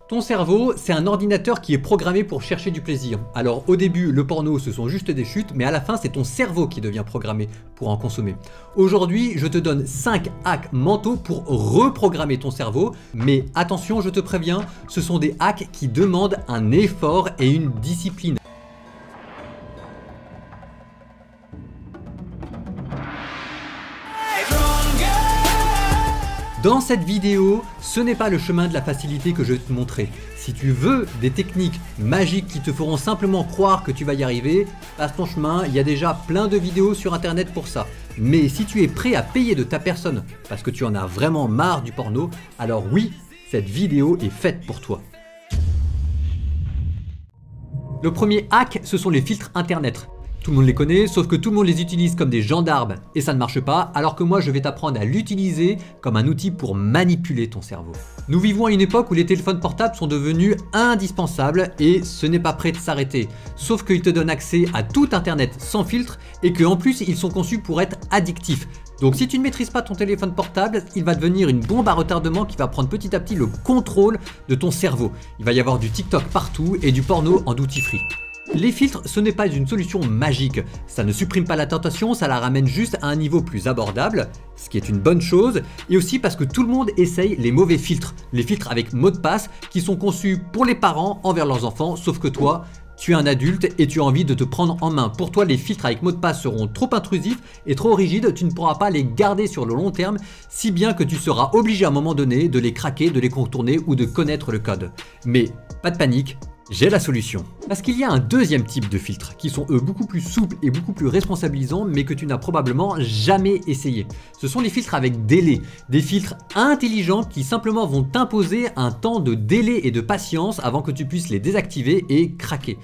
Ton cerveau, c'est un ordinateur qui est programmé pour chercher du plaisir. Alors au début, le porno, ce sont juste des chutes, mais à la fin, c'est ton cerveau qui devient programmé pour en consommer. Aujourd'hui, je te donne 5 hacks mentaux pour reprogrammer ton cerveau. Mais attention, je te préviens, ce sont des hacks qui demandent un effort et une discipline. Dans cette vidéo, ce n'est pas le chemin de la facilité que je vais te montrer. Si tu veux des techniques magiques qui te feront simplement croire que tu vas y arriver, passe ton chemin, il y a déjà plein de vidéos sur internet pour ça. Mais si tu es prêt à payer de ta personne parce que tu en as vraiment marre du porno, alors oui, cette vidéo est faite pour toi. Le premier hack, ce sont les filtres internet. Tout le monde les connaît, sauf que tout le monde les utilise comme des gendarmes et ça ne marche pas, alors que moi je vais t'apprendre à l'utiliser comme un outil pour manipuler ton cerveau. Nous vivons à une époque où les téléphones portables sont devenus indispensables et ce n'est pas prêt de s'arrêter. Sauf qu'ils te donnent accès à tout internet sans filtre et qu'en plus ils sont conçus pour être addictifs. Donc si tu ne maîtrises pas ton téléphone portable, il va devenir une bombe à retardement qui va prendre petit à petit le contrôle de ton cerveau. Il va y avoir du TikTok partout et du porno en duty free. Les filtres, ce n'est pas une solution magique. Ça ne supprime pas la tentation, ça la ramène juste à un niveau plus abordable, ce qui est une bonne chose, et aussi parce que tout le monde essaye les mauvais filtres. Les filtres avec mot de passe qui sont conçus pour les parents envers leurs enfants, sauf que toi, tu es un adulte et tu as envie de te prendre en main. Pour toi, les filtres avec mot de passe seront trop intrusifs et trop rigides, tu ne pourras pas les garder sur le long terme, si bien que tu seras obligé à un moment donné de les craquer, de les contourner ou de connaître le code. Mais pas de panique, j'ai la solution. Parce qu'il y a un deuxième type de filtres qui sont eux beaucoup plus souples et beaucoup plus responsabilisants mais que tu n'as probablement jamais essayé. Ce sont les filtres avec délai, des filtres intelligents qui simplement vont t'imposer un temps de délai et de patience avant que tu puisses les désactiver et craquer.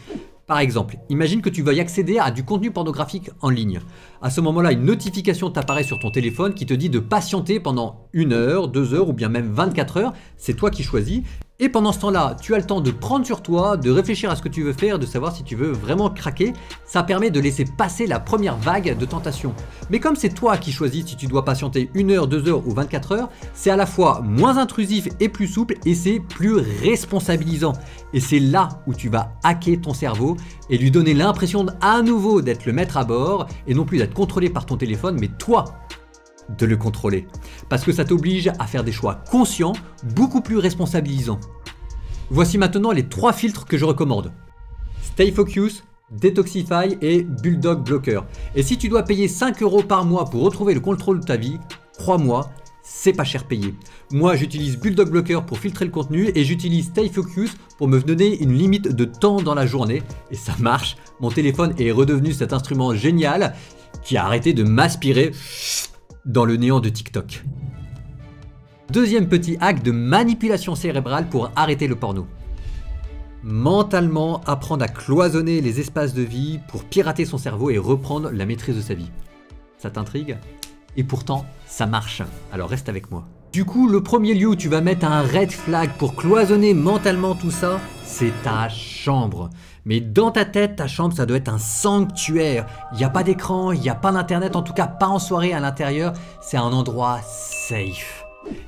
Par exemple, imagine que tu veuilles accéder à du contenu pornographique en ligne. À ce moment-là, une notification t'apparaît sur ton téléphone qui te dit de patienter pendant 1 heure, 2 heures ou bien même 24 heures. C'est toi qui choisis. Et pendant ce temps-là, tu as le temps de prendre sur toi, de réfléchir à ce que tu veux faire, de savoir si tu veux vraiment craquer. Ça permet de laisser passer la première vague de tentation. Mais comme c'est toi qui choisis si tu dois patienter 1 heure, 2 heures ou 24 heures, c'est à la fois moins intrusif et plus souple et c'est plus responsabilisant. Et c'est là où tu vas hacker ton cerveau et lui donner l'impression à nouveau d'être le maître à bord et non plus d'être contrôlé par ton téléphone, mais toi de le contrôler. Parce que ça t'oblige à faire des choix conscients, beaucoup plus responsabilisants. Voici maintenant les 3 filtres que je recommande. Stay Focus, Detoxify et Bulldog Blocker. Et si tu dois payer 5 € par mois pour retrouver le contrôle de ta vie, crois-moi, c'est pas cher payé. Moi j'utilise Bulldog Blocker pour filtrer le contenu et j'utilise Stay Focus pour me donner une limite de temps dans la journée. Et ça marche, mon téléphone est redevenu cet instrument génial qui a arrêté de m'aspirer dans le néant de TikTok. Deuxième petit hack de manipulation cérébrale pour arrêter le porno. Mentalement apprendre à cloisonner les espaces de vie pour pirater son cerveau et reprendre la maîtrise de sa vie. Ça t'intrigue? Et pourtant, ça marche. Alors reste avec moi. Du coup, le premier lieu où tu vas mettre un red flag pour cloisonner mentalement tout ça, c'est ta chambre. Mais dans ta tête, ta chambre, ça doit être un sanctuaire. Il n'y a pas d'écran, il n'y a pas d'internet, en tout cas pas en soirée à l'intérieur. C'est un endroit safe.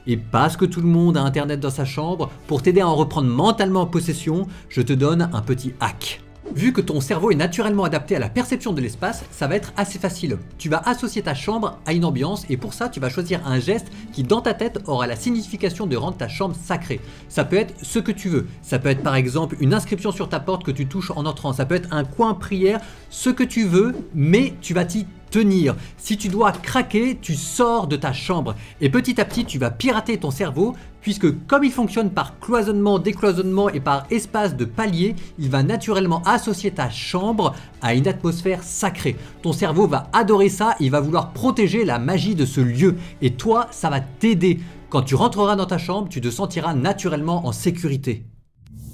Et parce que tout le monde a internet dans sa chambre, pour t'aider à en reprendre mentalement possession, je te donne un petit hack. Vu que ton cerveau est naturellement adapté à la perception de l'espace, ça va être assez facile. Tu vas associer ta chambre à une ambiance et pour ça, tu vas choisir un geste qui dans ta tête aura la signification de rendre ta chambre sacrée. Ça peut être ce que tu veux. Ça peut être par exemple une inscription sur ta porte que tu touches en entrant. Ça peut être un coin prière, ce que tu veux, mais tu vas t'y tenir. Si tu dois craquer, tu sors de ta chambre et petit à petit, tu vas pirater ton cerveau puisque comme il fonctionne par cloisonnement, décloisonnement et par espace de palier, il va naturellement associer ta chambre à une atmosphère sacrée. Ton cerveau va adorer ça, il va vouloir protéger la magie de ce lieu et toi, ça va t'aider. Quand tu rentreras dans ta chambre, tu te sentiras naturellement en sécurité.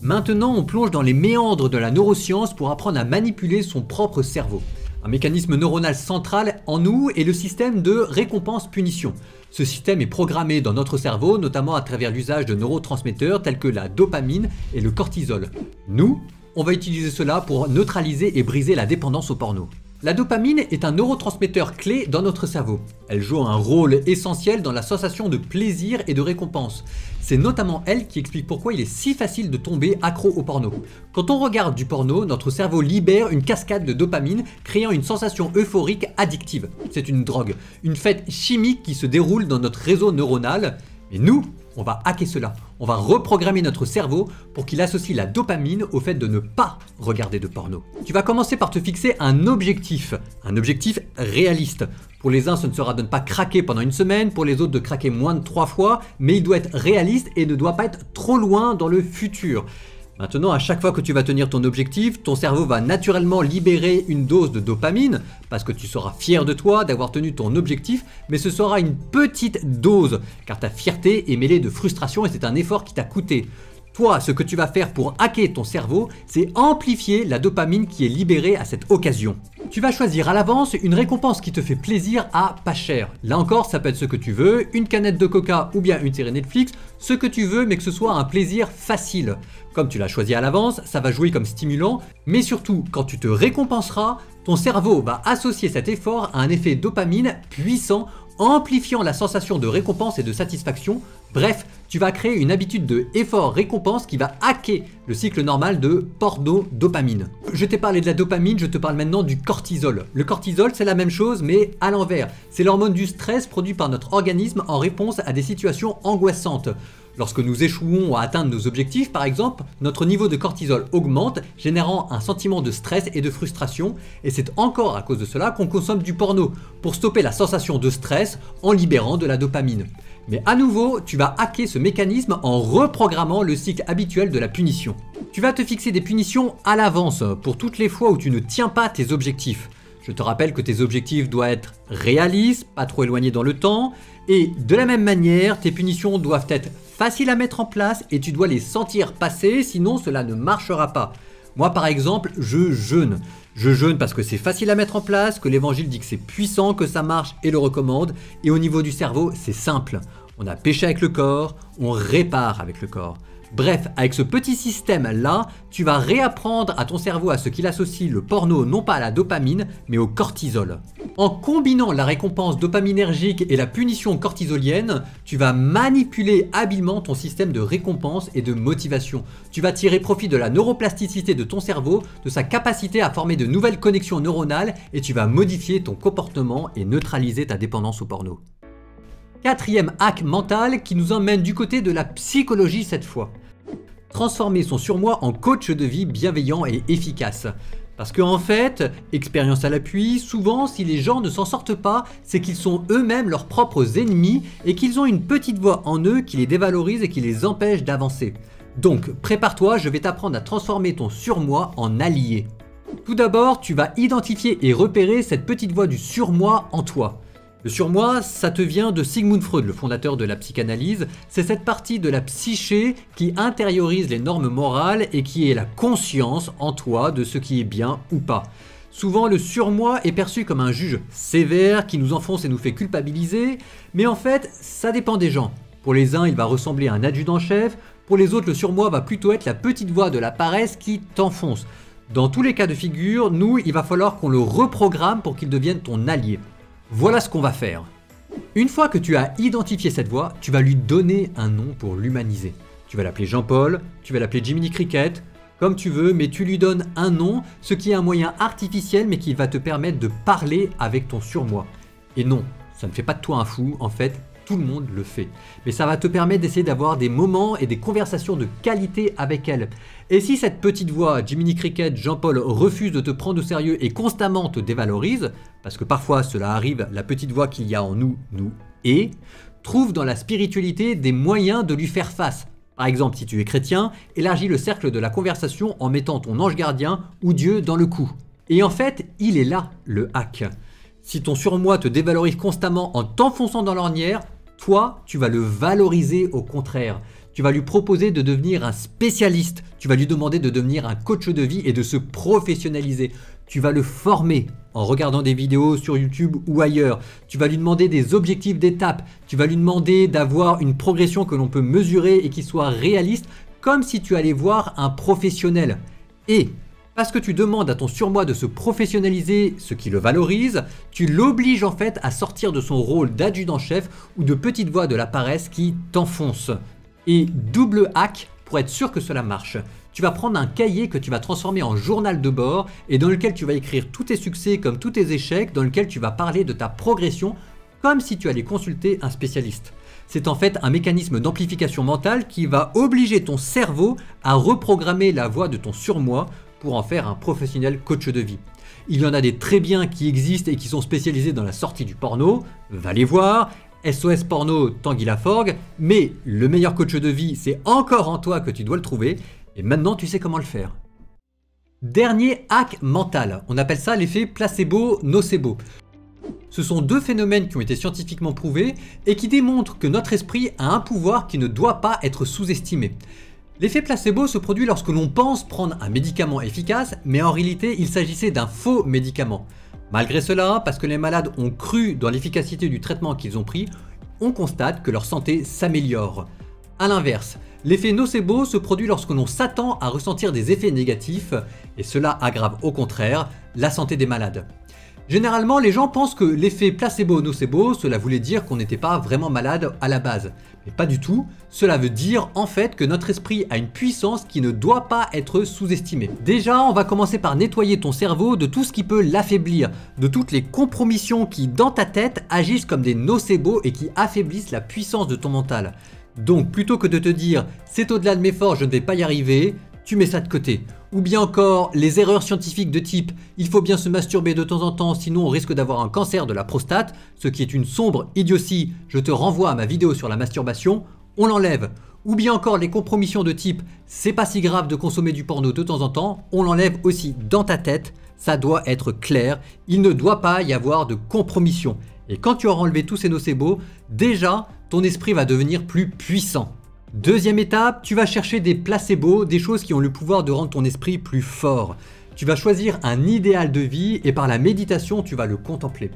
Maintenant, on plonge dans les méandres de la neuroscience pour apprendre à manipuler son propre cerveau. Un mécanisme neuronal central en nous est le système de récompense-punition. Ce système est programmé dans notre cerveau, notamment à travers l'usage de neurotransmetteurs tels que la dopamine et le cortisol. Nous, on va utiliser cela pour neutraliser et briser la dépendance au porno. La dopamine est un neurotransmetteur clé dans notre cerveau. Elle joue un rôle essentiel dans la sensation de plaisir et de récompense. C'est notamment elle qui explique pourquoi il est si facile de tomber accro au porno. Quand on regarde du porno, notre cerveau libère une cascade de dopamine, créant une sensation euphorique addictive. C'est une drogue, une fête chimique qui se déroule dans notre réseau neuronal. Mais nous, on va hacker cela. On va reprogrammer notre cerveau pour qu'il associe la dopamine au fait de ne pas regarder de porno. Tu vas commencer par te fixer un objectif réaliste. Pour les uns, ce ne sera de ne pas craquer pendant une semaine, pour les autres de craquer moins de 3 fois, mais il doit être réaliste et ne doit pas être trop loin dans le futur. Maintenant, à chaque fois que tu vas tenir ton objectif, ton cerveau va naturellement libérer une dose de dopamine parce que tu seras fier de toi d'avoir tenu ton objectif, mais ce sera une petite dose car ta fierté est mêlée de frustration et c'est un effort qui t'a coûté. Toi, ce que tu vas faire pour hacker ton cerveau, c'est amplifier la dopamine qui est libérée à cette occasion. Tu vas choisir à l'avance une récompense qui te fait plaisir à pas cher. Là encore, ça peut être ce que tu veux, une canette de coca ou bien une série Netflix, ce que tu veux mais que ce soit un plaisir facile. Comme tu l'as choisi à l'avance, ça va jouer comme stimulant, mais surtout, quand tu te récompenseras, ton cerveau va associer cet effort à un effet dopamine puissant, amplifiant la sensation de récompense et de satisfaction. Bref, tu vas créer une habitude de effort-récompense qui va hacker le cycle normal de porno-dopamine. Je t'ai parlé de la dopamine, je te parle maintenant du cortisol. Le cortisol, c'est la même chose, mais à l'envers. C'est l'hormone du stress produit par notre organisme en réponse à des situations angoissantes. Lorsque nous échouons à atteindre nos objectifs, par exemple, notre niveau de cortisol augmente, générant un sentiment de stress et de frustration. Et c'est encore à cause de cela qu'on consomme du porno, pour stopper la sensation de stress en libérant de la dopamine. Mais à nouveau, tu vas hacker ce mécanisme en reprogrammant le cycle habituel de la punition. Tu vas te fixer des punitions à l'avance pour toutes les fois où tu ne tiens pas tes objectifs. Je te rappelle que tes objectifs doivent être réalistes, pas trop éloignés dans le temps, et de la même manière, tes punitions doivent être faciles à mettre en place et tu dois les sentir passer, sinon cela ne marchera pas. Moi par exemple, je jeûne. Je jeûne parce que c'est facile à mettre en place, que l'évangile dit que c'est puissant, que ça marche et le recommande. Et au niveau du cerveau, c'est simple. On a péché avec le corps, on répare avec le corps. Bref, avec ce petit système-là, tu vas réapprendre à ton cerveau à ce qu'il associe le porno non pas à la dopamine, mais au cortisol. En combinant la récompense dopaminergique et la punition cortisolienne, tu vas manipuler habilement ton système de récompense et de motivation. Tu vas tirer profit de la neuroplasticité de ton cerveau, de sa capacité à former de nouvelles connexions neuronales et tu vas modifier ton comportement et neutraliser ta dépendance au porno. Quatrième hack mental qui nous emmène du côté de la psychologie cette fois. Transformer son surmoi en coach de vie bienveillant et efficace. Parce qu'en fait, expérience à l'appui, souvent si les gens ne s'en sortent pas, c'est qu'ils sont eux-mêmes leurs propres ennemis et qu'ils ont une petite voix en eux qui les dévalorise et qui les empêche d'avancer. Donc prépare-toi, je vais t'apprendre à transformer ton surmoi en allié. Tout d'abord, tu vas identifier et repérer cette petite voix du surmoi en toi. Le surmoi, ça te vient de Sigmund Freud, le fondateur de la psychanalyse. C'est cette partie de la psyché qui intériorise les normes morales et qui est la conscience en toi de ce qui est bien ou pas. Souvent, le surmoi est perçu comme un juge sévère qui nous enfonce et nous fait culpabiliser, mais en fait, ça dépend des gens. Pour les uns, il va ressembler à un adjudant-chef, pour les autres, le surmoi va plutôt être la petite voix de la paresse qui t'enfonce. Dans tous les cas de figure, nous, il va falloir qu'on le reprogramme pour qu'il devienne ton allié. Voilà ce qu'on va faire. Une fois que tu as identifié cette voix, tu vas lui donner un nom pour l'humaniser. Tu vas l'appeler Jean-Paul, tu vas l'appeler Jiminy Cricket, comme tu veux, mais tu lui donnes un nom, ce qui est un moyen artificiel mais qui va te permettre de parler avec ton surmoi. Et non, ça ne fait pas de toi un fou, en fait, tout le monde le fait. Mais ça va te permettre d'essayer d'avoir des moments et des conversations de qualité avec elle. Et si cette petite voix, Jiminy Cricket, Jean-Paul, refuse de te prendre au sérieux et constamment te dévalorise, parce que parfois cela arrive, la petite voix qu'il y a en nous est, trouve dans la spiritualité des moyens de lui faire face. Par exemple, si tu es chrétien, élargis le cercle de la conversation en mettant ton ange gardien ou Dieu dans le coup. Et en fait, il est là, le hack. Si ton surmoi te dévalorise constamment en t'enfonçant dans l'ornière, toi, tu vas le valoriser au contraire. Tu vas lui proposer de devenir un spécialiste. Tu vas lui demander de devenir un coach de vie et de se professionnaliser. Tu vas le former en regardant des vidéos sur YouTube ou ailleurs. Tu vas lui demander des objectifs d'étape. Tu vas lui demander d'avoir une progression que l'on peut mesurer et qui soit réaliste, comme si tu allais voir un professionnel. Et parce que tu demandes à ton surmoi de se professionnaliser, ce qui le valorise, tu l'obliges en fait à sortir de son rôle d'adjudant-chef ou de petite voix de la paresse qui t'enfonce. Et double hack pour être sûr que cela marche. Tu vas prendre un cahier que tu vas transformer en journal de bord et dans lequel tu vas écrire tous tes succès comme tous tes échecs, dans lequel tu vas parler de ta progression comme si tu allais consulter un spécialiste. C'est en fait un mécanisme d'amplification mentale qui va obliger ton cerveau à reprogrammer la voix de ton surmoi pour en faire un professionnel coach de vie. Il y en a des très bien qui existent et qui sont spécialisés dans la sortie du porno, va les voir. SOS Porno, Tanguy Laforgue, mais le meilleur coach de vie, c'est encore en toi que tu dois le trouver, et maintenant tu sais comment le faire. Dernier hack mental, on appelle ça l'effet placebo-nocebo. Ce sont deux phénomènes qui ont été scientifiquement prouvés et qui démontrent que notre esprit a un pouvoir qui ne doit pas être sous-estimé. L'effet placebo se produit lorsque l'on pense prendre un médicament efficace, mais en réalité il s'agissait d'un faux médicament. Malgré cela, parce que les malades ont cru dans l'efficacité du traitement qu'ils ont pris, on constate que leur santé s'améliore. A l'inverse, l'effet nocebo se produit lorsque l'on s'attend à ressentir des effets négatifs, et cela aggrave au contraire la santé des malades. Généralement, les gens pensent que l'effet placebo-nocebo, cela voulait dire qu'on n'était pas vraiment malade à la base. Mais pas du tout, cela veut dire en fait que notre esprit a une puissance qui ne doit pas être sous-estimée. Déjà, on va commencer par nettoyer ton cerveau de tout ce qui peut l'affaiblir, de toutes les compromissions qui, dans ta tête, agissent comme des nocebos et qui affaiblissent la puissance de ton mental. Donc, plutôt que de te dire « c'est au-delà de mes forces, je ne vais pas y arriver », tu mets ça de côté. Ou bien encore les erreurs scientifiques de type « il faut bien se masturber de temps en temps sinon on risque d'avoir un cancer de la prostate », ce qui est une sombre idiotie, je te renvoie à ma vidéo sur la masturbation, on l'enlève. Ou bien encore les compromissions de type « c'est pas si grave de consommer du porno de temps en temps », on l'enlève aussi dans ta tête, ça doit être clair, il ne doit pas y avoir de compromission. Et quand tu auras enlevé tous ces nocebos, déjà ton esprit va devenir plus puissant. Deuxième étape, tu vas chercher des placebos, des choses qui ont le pouvoir de rendre ton esprit plus fort. Tu vas choisir un idéal de vie et par la méditation, tu vas le contempler.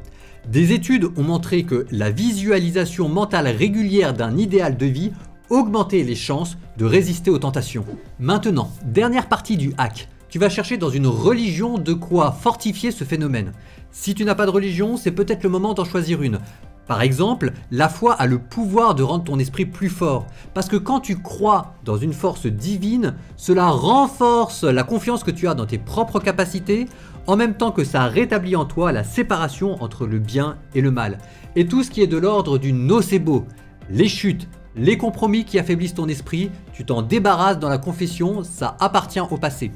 Des études ont montré que la visualisation mentale régulière d'un idéal de vie augmentait les chances de résister aux tentations. Maintenant, dernière partie du hack. Tu vas chercher dans une religion de quoi fortifier ce phénomène. Si tu n'as pas de religion, c'est peut-être le moment d'en choisir une. Par exemple, la foi a le pouvoir de rendre ton esprit plus fort. Parce que quand tu crois dans une force divine, cela renforce la confiance que tu as dans tes propres capacités, en même temps que ça rétablit en toi la séparation entre le bien et le mal. Et tout ce qui est de l'ordre du nocebo, les chutes, les compromis qui affaiblissent ton esprit, tu t'en débarrasses dans la confession, ça appartient au passé.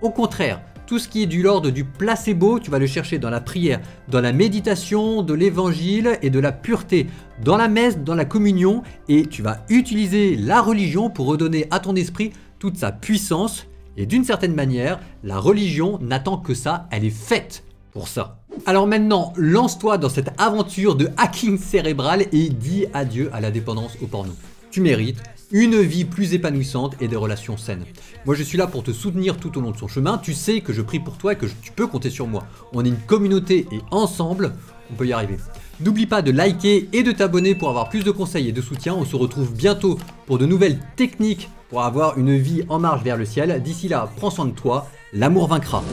Au contraire, tout ce qui est de l'ordre du placebo, tu vas le chercher dans la prière, dans la méditation, de l'évangile et de la pureté, dans la messe, dans la communion, et tu vas utiliser la religion pour redonner à ton esprit toute sa puissance. Et d'une certaine manière, la religion n'attend que ça, elle est faite pour ça. Alors maintenant, lance-toi dans cette aventure de hacking cérébral et dis adieu à la dépendance au porno. Tu mérites une vie plus épanouissante et des relations saines. Moi je suis là pour te soutenir tout au long de son chemin, tu sais que je prie pour toi et que tu peux compter sur moi. On est une communauté et ensemble, on peut y arriver. N'oublie pas de liker et de t'abonner pour avoir plus de conseils et de soutien. On se retrouve bientôt pour de nouvelles techniques pour avoir une vie en marche vers le ciel. D'ici là, prends soin de toi, l'amour vaincra.